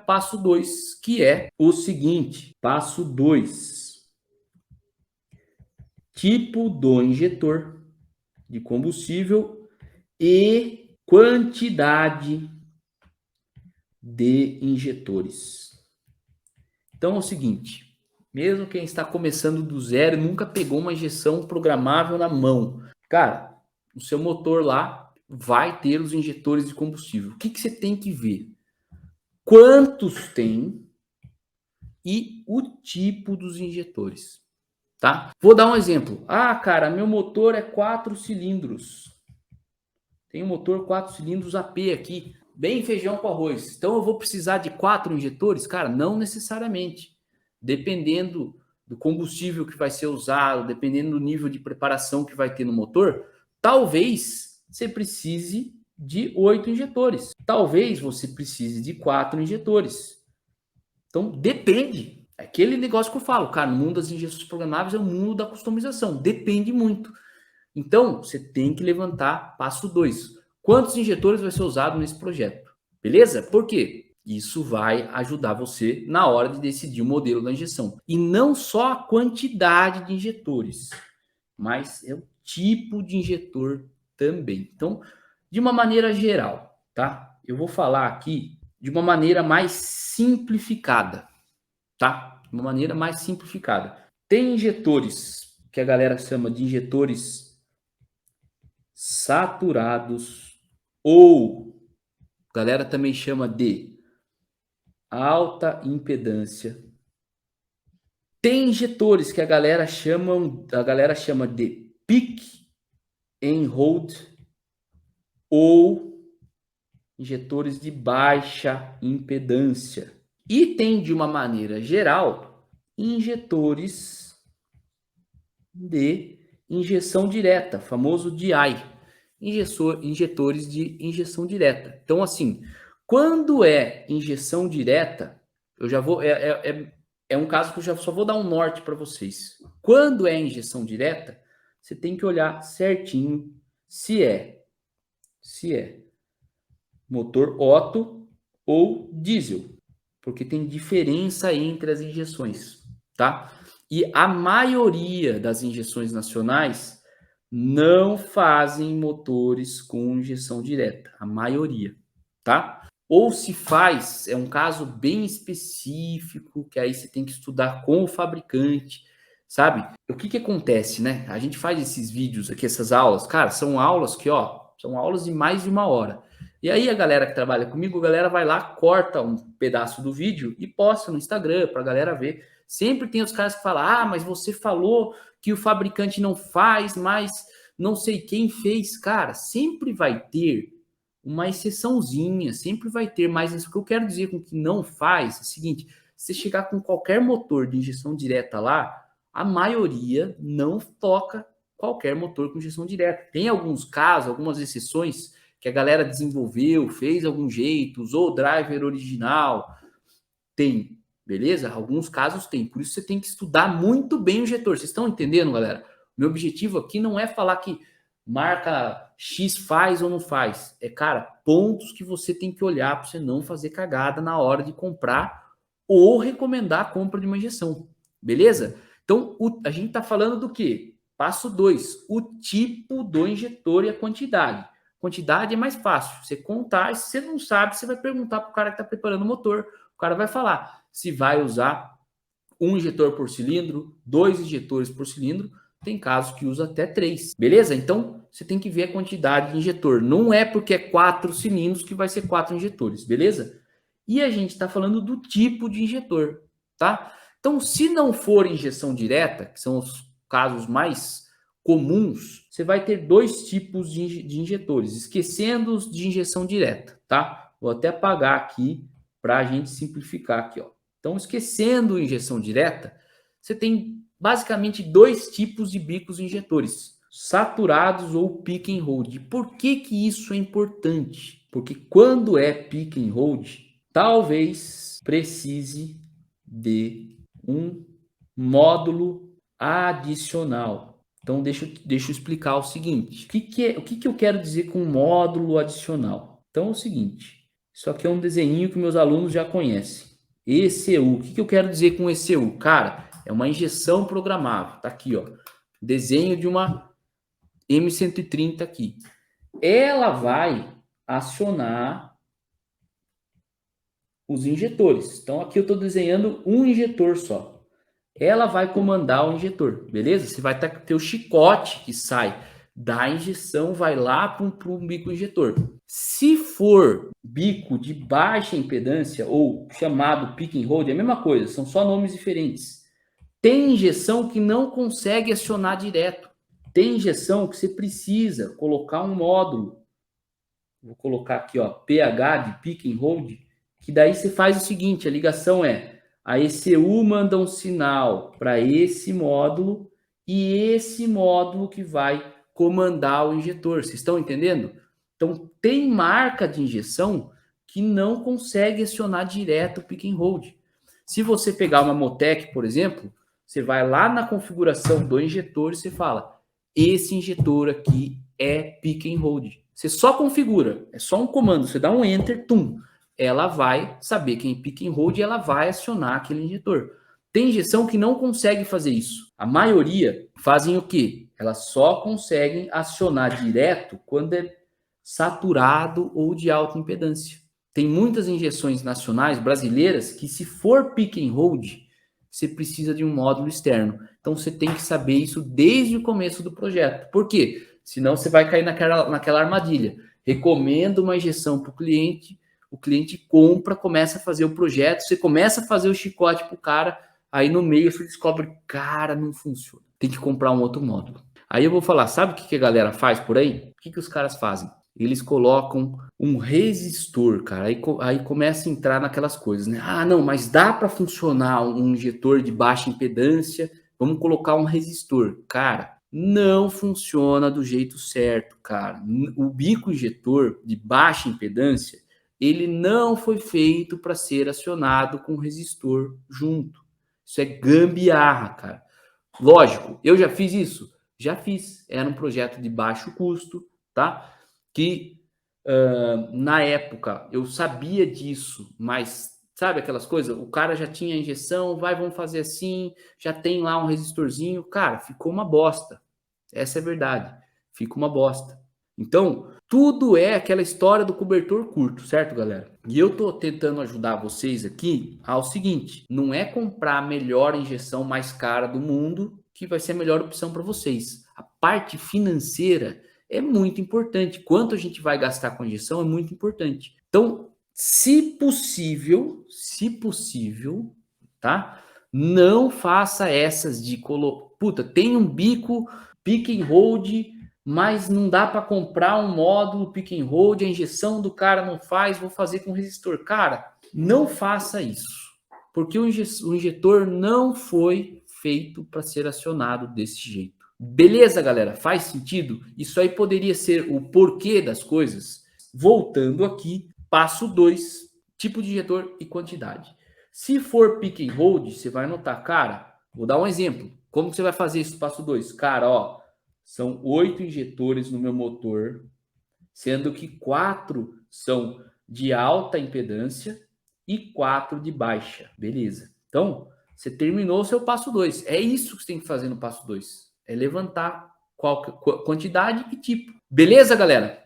passo 2, que é o seguinte. Passo 2. Tipo do injetor de combustível e quantidade de injetores. Então é o seguinte, mesmo quem está começando do zero e nunca pegou uma injeção programável na mão, cara, o seu motor lá vai ter os injetores de combustível. O que você tem que ver? Quantos tem e o tipo dos injetores, tá? Vou dar um exemplo. Ah, cara, meu motor é 4 cilindros. Tem um motor 4 cilindros AP aqui, bem feijão com arroz. Então eu vou precisar de 4 injetores? Cara, não necessariamente. Dependendo do combustível que vai ser usado, dependendo do nível de preparação que vai ter no motor, talvez você precise de 8 injetores. Talvez você precise de 4 injetores. Então depende. É aquele negócio que eu falo, cara, no mundo das injeções programáveis é o mundo da customização. Depende muito. Então, você tem que levantar passo 2. Quantos injetores vai ser usado nesse projeto? Beleza? Por quê? Isso vai ajudar você na hora de decidir o modelo da injeção. E não só a quantidade de injetores, mas é o tipo de injetor também. Então, de uma maneira geral, tá? Eu vou falar aqui de uma maneira mais simplificada, tá? De uma maneira mais simplificada. Tem injetores que a galera chama de injetores saturados, ou a galera também chama de alta impedância. Tem injetores que a galera chama de peak and hold, ou injetores de baixa impedância. E tem, de uma maneira geral, injetores de injeção direta, famoso DI, injetores de injeção direta. Então, assim, quando é injeção direta, eu já vou. É um caso que eu já só vou dar um norte para vocês. Quando é injeção direta, você tem que olhar certinho se é motor Otto ou diesel, porque tem diferença entre as injeções, tá? E a maioria das injeções nacionais não fazem motores com injeção direta, a maioria, tá? Ou se faz, é um caso bem específico, que aí você tem que estudar com o fabricante, sabe? O que acontece, né? A gente faz esses vídeos aqui, essas aulas, cara, são aulas que, ó, são aulas de mais de 1 hora. E aí a galera que trabalha comigo, a galera vai lá, corta um pedaço do vídeo e posta no Instagram pra galera ver. Sempre tem os caras que falam, ah, mas você falou que o fabricante não faz, mas não sei quem fez. Cara, sempre vai ter uma exceçãozinha, sempre vai ter, mas o que eu quero dizer com que não faz é o seguinte, se você chegar com qualquer motor de injeção direta lá, a maioria não toca qualquer motor com injeção direta. Tem alguns casos, algumas exceções que a galera desenvolveu, fez algum jeito, usou o driver original, tem, beleza? Alguns casos tem, por isso você tem que estudar muito bem o injetor. Vocês estão entendendo, galera? Meu objetivo aqui não é falar que marca X faz ou não faz. É, cara, pontos que você tem que olhar para você não fazer cagada na hora de comprar ou recomendar a compra de uma injeção. Beleza? Então, a gente está falando do quê? Passo 2, o tipo do injetor e a quantidade. Quantidade é mais fácil. Você contar, se você não sabe, você vai perguntar para o cara que está preparando o motor. O cara vai falar se vai usar um injetor por cilindro, 2 injetores por cilindro. Tem casos que usa até 3. Beleza? Então, você tem que ver a quantidade de injetor. Não é porque é 4 cilindros que vai ser 4 injetores. Beleza? E a gente está falando do tipo de injetor, tá? Então, se não for injeção direta, que são os casos mais comuns, você vai ter 2 tipos de injetores, esquecendo os de injeção direta, tá? Vou até apagar aqui para a gente simplificar aqui, ó. Então, esquecendo injeção direta, você tem basicamente 2 tipos de bicos injetores, saturados ou pick and hold. Por que isso é importante? Porque quando é pick and hold, talvez precise de um módulo adicional. Então, deixa eu explicar o seguinte. O que eu quero dizer com módulo adicional? Então, é o seguinte. Isso aqui é um desenho que meus alunos já conhecem. ECU. O que eu quero dizer com ECU? Cara, é uma injeção programável. Tá aqui, ó. Desenho de uma M130 aqui. Ela vai acionar os injetores. Então, aqui eu estou desenhando um injetor só. Ela vai comandar o injetor, beleza? Você vai ter o chicote que sai da injeção, vai lá para um bico injetor. Se for bico de baixa impedância, ou chamado pick and hold, é a mesma coisa, são só nomes diferentes. Tem injeção que não consegue acionar direto. Tem injeção que você precisa colocar um módulo. Vou colocar aqui, ó, PH de pick and hold, que daí você faz o seguinte, a ligação é a ECU manda um sinal para esse módulo e esse módulo que vai comandar o injetor. Vocês estão entendendo? Então, tem marca de injeção que não consegue acionar direto o pick and hold. Se você pegar uma Motec, por exemplo, você vai lá na configuração do injetor e você fala, esse injetor aqui é pick and hold. Você só configura, é só um comando, você dá um enter, tum, ela vai saber quem é pick and hold e ela vai acionar aquele injetor. Tem injeção que não consegue fazer isso. A maioria fazem o quê? Elas só conseguem acionar direto quando é saturado ou de alta impedância. Tem muitas injeções nacionais brasileiras que, se for pick and hold, você precisa de um módulo externo. Então você tem que saber isso desde o começo do projeto. Por quê? Senão você vai cair naquela armadilha. Recomendo uma injeção para o cliente compra, começa a fazer o projeto, você começa a fazer o chicote para o cara, aí no meio você descobre, cara, não funciona. Tem que comprar um outro módulo. Aí eu vou falar, sabe o que a galera faz por aí? O que os caras fazem? Eles colocam um resistor, cara. Aí começa a entrar naquelas coisas, né? Ah, não, mas dá para funcionar um injetor de baixa impedância. Vamos colocar um resistor. Cara, não funciona do jeito certo, cara. O bico injetor de baixa impedância, ele não foi feito para ser acionado com resistor junto. Isso é gambiarra, cara. Lógico, eu já fiz isso? Já fiz. Era um projeto de baixo custo, tá? Que na época eu sabia disso, mas sabe aquelas coisas? O cara já tinha a injeção, vamos fazer assim, já tem lá um resistorzinho. Cara, ficou uma bosta. Essa é a verdade. Fica uma bosta. Então, tudo é aquela história do cobertor curto, certo, galera? E eu tô tentando ajudar vocês aqui ao seguinte: não é comprar a melhor injeção mais cara do mundo que vai ser a melhor opção para vocês. A parte financeira é muito importante. Quanto a gente vai gastar com a injeção é muito importante. Então, se possível, tá? Não faça essas de puta, tem um bico pick and hold, mas não dá para comprar um módulo pick and hold, a injeção do cara não faz, vou fazer com resistor. Cara, não faça isso, porque o injetor não foi feito para ser acionado desse jeito. Beleza, galera? Faz sentido? Isso aí poderia ser o porquê das coisas. Voltando aqui, passo 2, tipo de injetor e quantidade. Se for pick and hold, você vai notar, cara, vou dar um exemplo. Como que você vai fazer isso, passo 2? Cara, ó, são 8 injetores no meu motor, sendo que 4 são de alta impedância e 4 de baixa. Beleza. Então, você terminou o seu passo 2. É isso que você tem que fazer no passo 2. É levantar quantidade e tipo. Beleza, galera?